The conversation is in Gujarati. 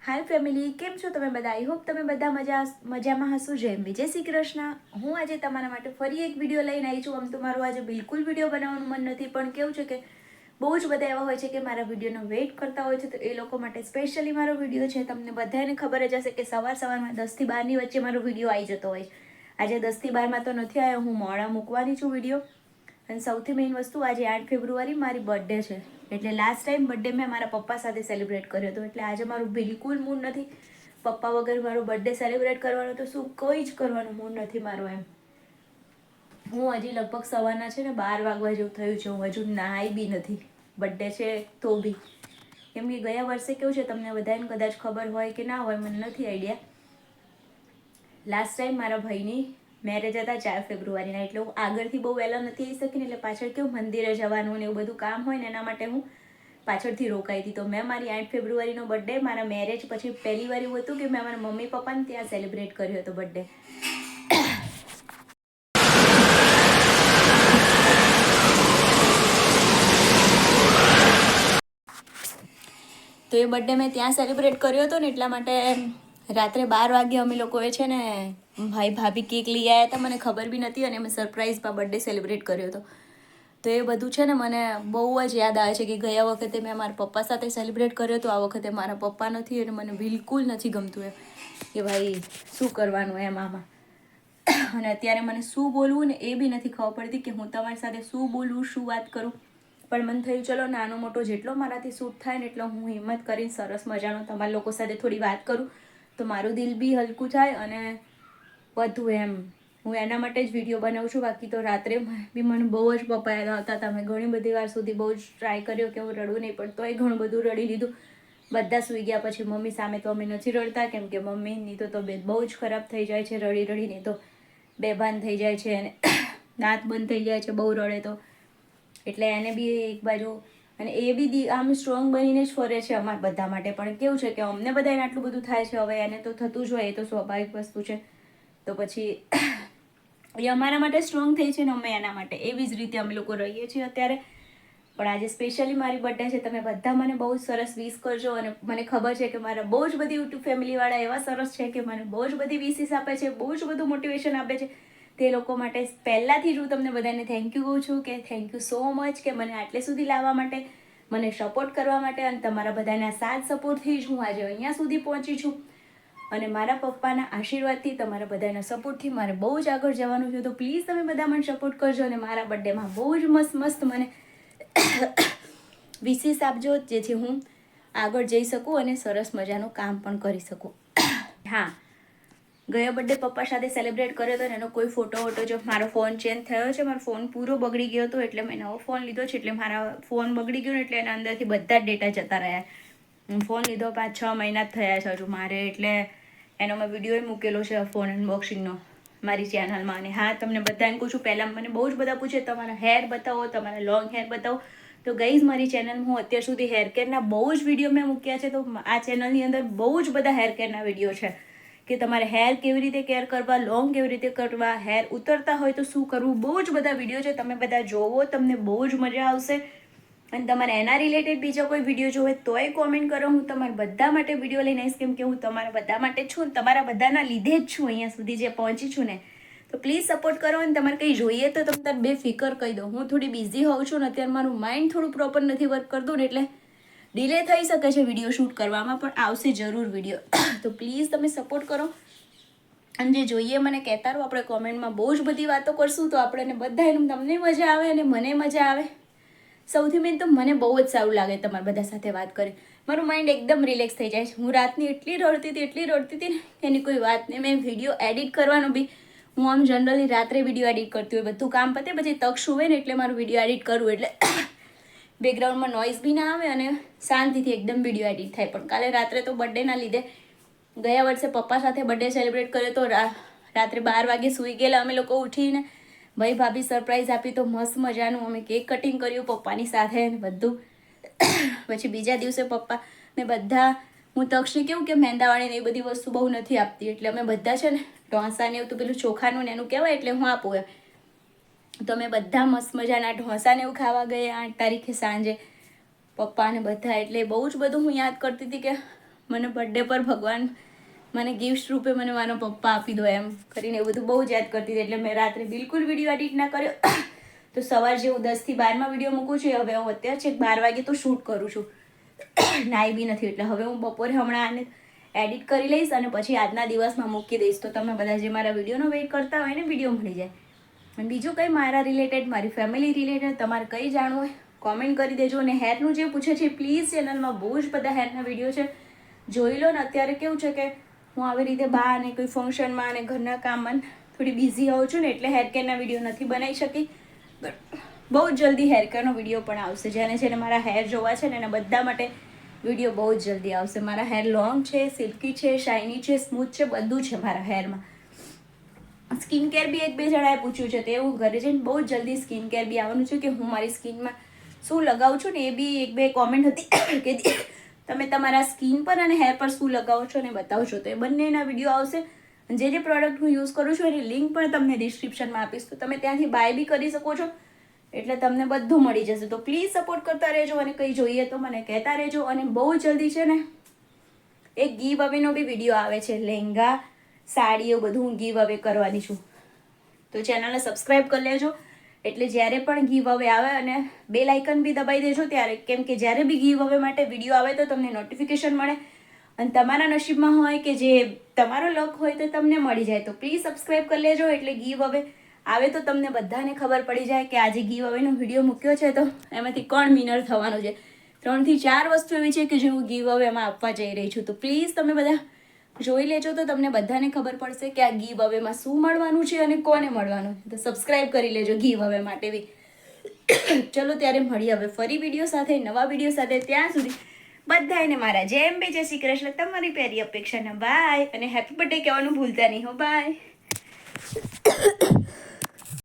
હાય ફેમિલી, કેમ છો તમે બધા? આઈ હોપ તમે બધા મજામાં હશો. જેમ વિજય શ્રી કૃષ્ણ. હું આજે તમારા માટે ફરી એક વિડીયો લઈને આવી છું. આમ તો મારું આજે બિલકુલ વિડીયો બનાવવાનું મન નથી, પણ કેવું છે કે બહુ જ બધા એવા હોય છે કે મારા વિડીયોનો વેઇટ કરતા હોય છે, તો એ લોકો માટે સ્પેશિયલી મારો વિડીયો છે. તમને બધાને ખબર જ હશે કે સવારમાં 10 થી 12 ની વચ્ચે મારો વિડીયો આવી જતો હોય છે. આજે 10 થી 12 માં તો નથી આવ્યો, હું મોડા મૂકવાની છું વિડીયો. અને સૌથી મેઇન વસ્તુ, આજે 8 ફેબ્રુઆરી મારી બર્થડે છે. એટલે લાસ્ટ ટાઈમ બર્થડે મેં મારા પપ્પા સાથે સેલિબ્રેટ કર્યો હતો. એટલે આજે મારું બિલકુલ મૂડ નથી પપ્પા વગર મારો બર્થડે સેલિબ્રેટ કરવાનો, તો શું કોઈ જ કરવાનું મૂડ નથી મારો એમ. હું હજી લગભગ સવારના છે ને 12 વાગવા જેવું થયું છે, હું હજુ નાહી બી નથી. બર્થડે છે તો બી, કેમ કે ગયા વર્ષે કેવું છે તમને બધાને કદાચ ખબર હોય કે ના હોય, મને નથી આઈડિયા. લાસ્ટ ટાઈમ મારા ભાઈની મેરેજ હતા 4 ફેબ્રુઆરીના, એટલે હું આગળથી બહુ વહેલા નથી આવી શકી ને, એટલે પાછળ કેવું મંદિરે જવાનું ને એવું બધું કામ હોય ને, એના માટે હું પાછળથી રોકાઈ હતી. તો મેં મારી 8 ફેબ્રુઆરીનો બર્થડે મારા મેરેજ પછી પહેલી વાર એવું હતું કે મેં મારા મમ્મી પપ્પાને ત્યાં સેલિબ્રેટ કર્યો હતો બર્થડે. તો એ બર્થડે મેં ત્યાં સેલિબ્રેટ કર્યો હતો ને, એટલા માટે રાત્રે 12 વાગે અમે લોકોએ છે ને ભાઈ ભાભી કેક લઈ આવ્યા હતા, મને ખબર બી નથી, અને અમે સરપ્રાઈઝમાં બર્થડે સેલિબ્રેટ કર્યો હતો. તો એ બધું છે ને મને બહુ જ યાદ આવે છે કે ગયા વખતે મેં મારા પપ્પા સાથે સેલિબ્રેટ કર્યો હતો, આ વખતે મારા પપ્પા નથી, અને મને બિલકુલ નથી ગમતું એમ કે ભાઈ શું કરવાનું એમ આમાં. અને અત્યારે મને શું બોલવું ને એ બી નથી ખબર પડતી કે હું તમારી સાથે શું બોલવું, શું વાત કરું. પણ મને થયું ચલો નાનો મોટો જેટલો મારાથી શૂટ થાય ને એટલો હું હિંમત કરીને સરસ મજાનો તમારા લોકો સાથે થોડી વાત કરું, તો મારું દિલ બી હલકું થાય અને બધું એમ. હું એના માટે જ વિડીયો બનાવું છું. બાકી તો રાત્રે બી મને બહુ જ પપ્પા યાદ આવતા હતા. મેં ઘણી બધી વાર સુધી બહુ જ ટ્રાય કર્યો કે હું રડું નહીં, પણ તોય ઘણું બધું રડી લીધું. બધા સૂઈ ગયા પછી મમ્મી સામે તો અમે નથી રડતા, કેમ કે મમ્મીની તો તબિયત બહુ જ ખરાબ થઈ જાય છે રડી રડીને, તો બેભાન થઈ જાય છે અને દાંત બંધ થઈ જાય છે બહુ રડે તો. એટલે એને બી એક બાજુ, અને એ બી આમ સ્ટ્રોંગ બનીને જ ફરે છે અમારા બધા માટે. પણ કેવું છે કે અમને બધાને આટલું બધું થાય છે, હવે એને તો થતું જ હોય, એ તો સ્વાભાવિક વસ્તુ છે. તો પછી એ અમારા માટે સ્ટ્રોંગ થઈ છે ને અમે એના માટે, એવી જ રીતે અમે લોકો રહીએ છીએ અત્યારે. પણ આજે સ્પેશિયલી મારી બર્થડે છે, તમે બધા મને બહુ જ સરસ વિશ કરજો. અને મને ખબર છે કે મારા બહુ જ બધી યુટ્યુબ ફેમિલીવાળા એવા સરસ છે કે મને બહુ જ બધી વિશિસ આપે છે, બહુ જ બધું મોટિવેશન આપે છે. તે લોકો માટે પહેલાંથી જ હું તમને બધાને થેન્ક યુ કહું છું, કે થેન્ક યુ સો મચ કે મને આટલે સુધી લાવવા માટે, મને સપોર્ટ કરવા માટે. અને તમારા બધાના સાથ સપોર્ટથી જ હું આજે અહીંયા સુધી પહોંચી છું. અને મારા પપ્પાના આશીર્વાદથી, તમારા બધાના સપોર્ટથી મારે બહુ જ આગળ જવાનું છે. તો પ્લીઝ તમે બધા મને સપોર્ટ કરજો, અને મારા બર્થડેમાં બહુ જ મસ્ત મને વિશેષ આપજો, જેથી હું આગળ જઈ શકું અને સરસ મજાનું કામ પણ કરી શકું. હા, ગયો બર્થડે પપ્પા સાથે સેલિબ્રેટ કર્યો હતો ને એનો કોઈ ફોટો વોટો, જો મારો ફોન ચેન્જ થયો છે, મારો ફોન પૂરો બગડી ગયો હતો, એટલે મેં નવો ફોન લીધો છે. એટલે મારા ફોન બગડી ગયો ને, એટલે એના અંદરથી બધા જ ડેટા જતા રહ્યા. ફોન લીધો 5-6 મહિના જ થયા છે હજુ મારે, એટલે એનો મેં વિડીયો મૂકેલો છે ફોન અનબોક્સિંગનો મારી ચેનલમાં. અને હા, તમને બધાને કહું છું, પહેલાં મને બહુ જ બધા પૂછે તમારા હેર બતાવો, તમારા લોંગ હેર બતાવો. તો ગાઈઝ, મારી ચેનલમાં હું અત્યાર સુધી હેર કેરના બહુ જ વિડીયો મેં મૂક્યા છે. તો આ ચેનલની અંદર બહુ જ બધા હેર કેરના વિડીયો છે કે તમારે હેર કેવી રીતે કેર કરવા, લોંગ કેવી રીતે કરવા, હેર ઉતરતા હોય તો શું કરવું, બહુ જ બધા વિડીયો છે. તમે બધા જોવો, તમને બહુ જ મજા આવશે. અને તમારે એના રિલેટેડ બીજો કોઈ વિડીયો જોવે તોય કોમેન્ટ કરો, હું તમારા બધા માટે વિડીયો લઈને આવીશ. કેમ કે હું તમારા બધા માટે જ છું, ને તમારા બધાના લીધે જ છું અહીંયા સુધી જે પહોંચી છું ને. તો પ્લીઝ સપોર્ટ કરો. અને તમારે કંઈ જોઈએ તો તમે તાર બેફિકર કહી દો. હું થોડી બિઝી હોઉં છું ને અત્યારે, મારું માઇન્ડ થોડું પ્રોપર નથી વર્ક કરતું ને, એટલે ડિલે થઈ શકે છે વિડીયો શૂટ કરવામાં, પણ આવશે જરૂર વિડીયો. તો પ્લીઝ તમે સપોર્ટ કરો. અને જે જોઈએ મને કહેતા રહો, આપણે કોમેન્ટમાં બહુ જ બધી વાતો કરશું, તો આપણને બધા તમને મજા આવે અને મને મજા આવે. સૌથી મેન તો મને બહુ જ સારું લાગે તમારા બધા સાથે વાત કરી. મારું માઇન્ડ એકદમ રિલેક્સ થઈ જાય છે. હું રાતની એટલી રડતી હતી ને, એની કોઈ વાત નહીં. મેં વિડીયો એડિટ કરવાનું બી, હું આમ જનરલી રાત્રે વિડીયો એડિટ કરતી હોય, બધું કામ પતે પછી તક શું હોય ને, એટલે મારું વિડીયો એડિટ કરવું, એટલે બેકગ્રાઉન્ડમાં નોઇઝ બી ના આવે અને શાંતિથી એકદમ વિડીયો એડિટ થાય. પણ કાલે રાત્રે તો બર્થડેના લીધે, ગયા વર્ષે પપ્પા સાથે બર્થડે સેલિબ્રેટ કર્યો તો રાત્રે 12 વાગે સૂઈ ગયેલા અમે લોકો. ઉઠીને ભાઈ ભાભી સરપ્રાઈઝ આપી, તો મસ્ત મજાનું અમે કેક કટિંગ કર્યું પપ્પાની સાથે ને બધું. પછી બીજા દિવસે પપ્પા મેં બધા, હું તક્ષને કેવું કે મેંદાવાળી ને એ બધી વસ્તુ બહુ નથી આપતી, એટલે અમે બધા છે ને ઢોસા ને એવું તો પેલું ચોખાનું ને એનું કહેવાય, એટલે હું આપું એમ. તો અમે બધા મસ્ત મજાના ઢોસા ને એવું ખાવા ગયે 8 તારીખે સાંજે પપ્પા ને બધા. એટલે બહુ જ બધું હું યાદ કરતી હતી કે મને બર્થડે પર ભગવાન મને ગિફ્ટ રૂપે મને મારો પપ્પા આપી દો એમ કરીને એવું બધું બહુ જ યાદ કરતી હતી. એટલે મેં રાત્રે બિલકુલ વિડીયો એડિટ ના કર્યો. તો સવાર જેવું 10 થી 12માં વિડીયો મૂકું છું. હવે હું અત્યારે છેક 12 વાગે તો શૂટ કરું છું. નાઈ બી નથી એટલે હવે હું બપોરે હમણાં આને એડિટ કરી લઈશ અને પછી આજના દિવસમાં મૂકી દઈશ. તો તમે બધા જે મારા વિડીયોનો વેઇટ કરતા હોય ને વિડીયો મળી જાય. અને બીજું કંઈ મારા રિલેટેડ મારી ફેમિલી રિલેટેડ તમારે કંઈ જાણવું હોય કોમેન્ટ કરી દેજો. અને હેરનું જે પૂછે છે પ્લીઝ ચેનલમાં બહુ જ બધા હેરના વિડીયો છે, જોઈ લો ને. અત્યારે કેવું છે કે હું આવી રીતે બહાર અને કોઈ ફંક્શનમાં અને ઘરના કામમાં થોડી બિઝી હોઉં છું ને એટલે હેર કેરના વિડીયો નથી બનાવી શકી. બહુ જ જલ્દી હેર કેરનો વિડીયો પણ આવશે. જેને મારા હેર જોવા છે ને એના બધા માટે વિડીયો બહુ જ જલ્દી આવશે. મારા હેર લોંગ છે, સિલ્કી છે, શાઇની છે, સ્મૂથ છે, બધું છે મારા હેરમાં. સ્કિન કેર બી 1-2 જણાએ પૂછ્યું છે, તો એવું ઘરે જઈને બહુ જ જલ્દી સ્કિન કેર બી આવવાનું છે કે હું મારી સ્કિનમાં શું લગાવું છું ને એ બી 1-2 કોમેન્ટ હતી કે તમે તમારા સ્કિન પર અને હેર પર શું લગાવો છો ને બતાવશો. તો એ બંનેના વિડીયો આવશે. જે જે પ્રોડક્ટ હું યુઝ કરું છું એની લિંક પણ તમને ડિસ્ક્રિપ્શનમાં આપીશ, તો તમે ત્યાંથી બાય બી કરી શકો છો. એટલે તમને બધું મળી જશે. તો પ્લીઝ સપોર્ટ કરતા રહેજો અને કંઈ જોઈએ તો મને કહેતા રહેજો. અને બહુ જલ્દી છે ને એક ગીવ અવેનો બી વિડીયો આવે છે, લહેંગા સાડીઓ બધું હું ગીવ અવે કરવાની છું. તો ચેનલને સબસ્ક્રાઈબ કરી લેજો એટલે જ્યારે પણ ગીવ અવે આવે અને બેલ આઇકન બી દબાવી દેજો ત્યારે, કેમ કે જ્યારે બી ગીવ અવે માટે વિડીયો આવે તો તમને નોટિફિકેશન મળે. અને તમારા નસીબમાં હોય કે જે તમારો લક હોય તો તમને મળી જાય. તો પ્લીઝ સબસ્ક્રાઈબ કરી લેજો એટલે ગીવ અવે આવે તો તમને બધાને ખબર પડી જાય કે આજે ગીવ અવેનો વિડીયો મૂક્યો છે તો એમાંથી કોણ વિનર થવાનું છે. 3 થી 4 વસ્તુ એવી છે કે જે હું ગીવ અવેમાં આપવા જઈ રહી છું. તો પ્લીઝ તમે બધા જોઈ લેજો તો તમને બધાને ખબર પડશે કે આ ગીવ અવેમાં શું મળવાનું છે અને કોને મળવાનું છે. તો સબસ્ક્રાઈબ કરી લેજો ગીવ અવે માટે બી. ચલો ત્યારે મળીએ હવે ફરી વિડીયો સાથે, નવા વિડીયો સાથે. ત્યાં સુધી બધાને મારા જય અંબે, જય શ્રી કૃષ્ણ, તમારી પ્યારી અપેક્ષાના બાય. અને હેપી બર્થડે કહેવાનું ભૂલતા નહીં હો. બાય.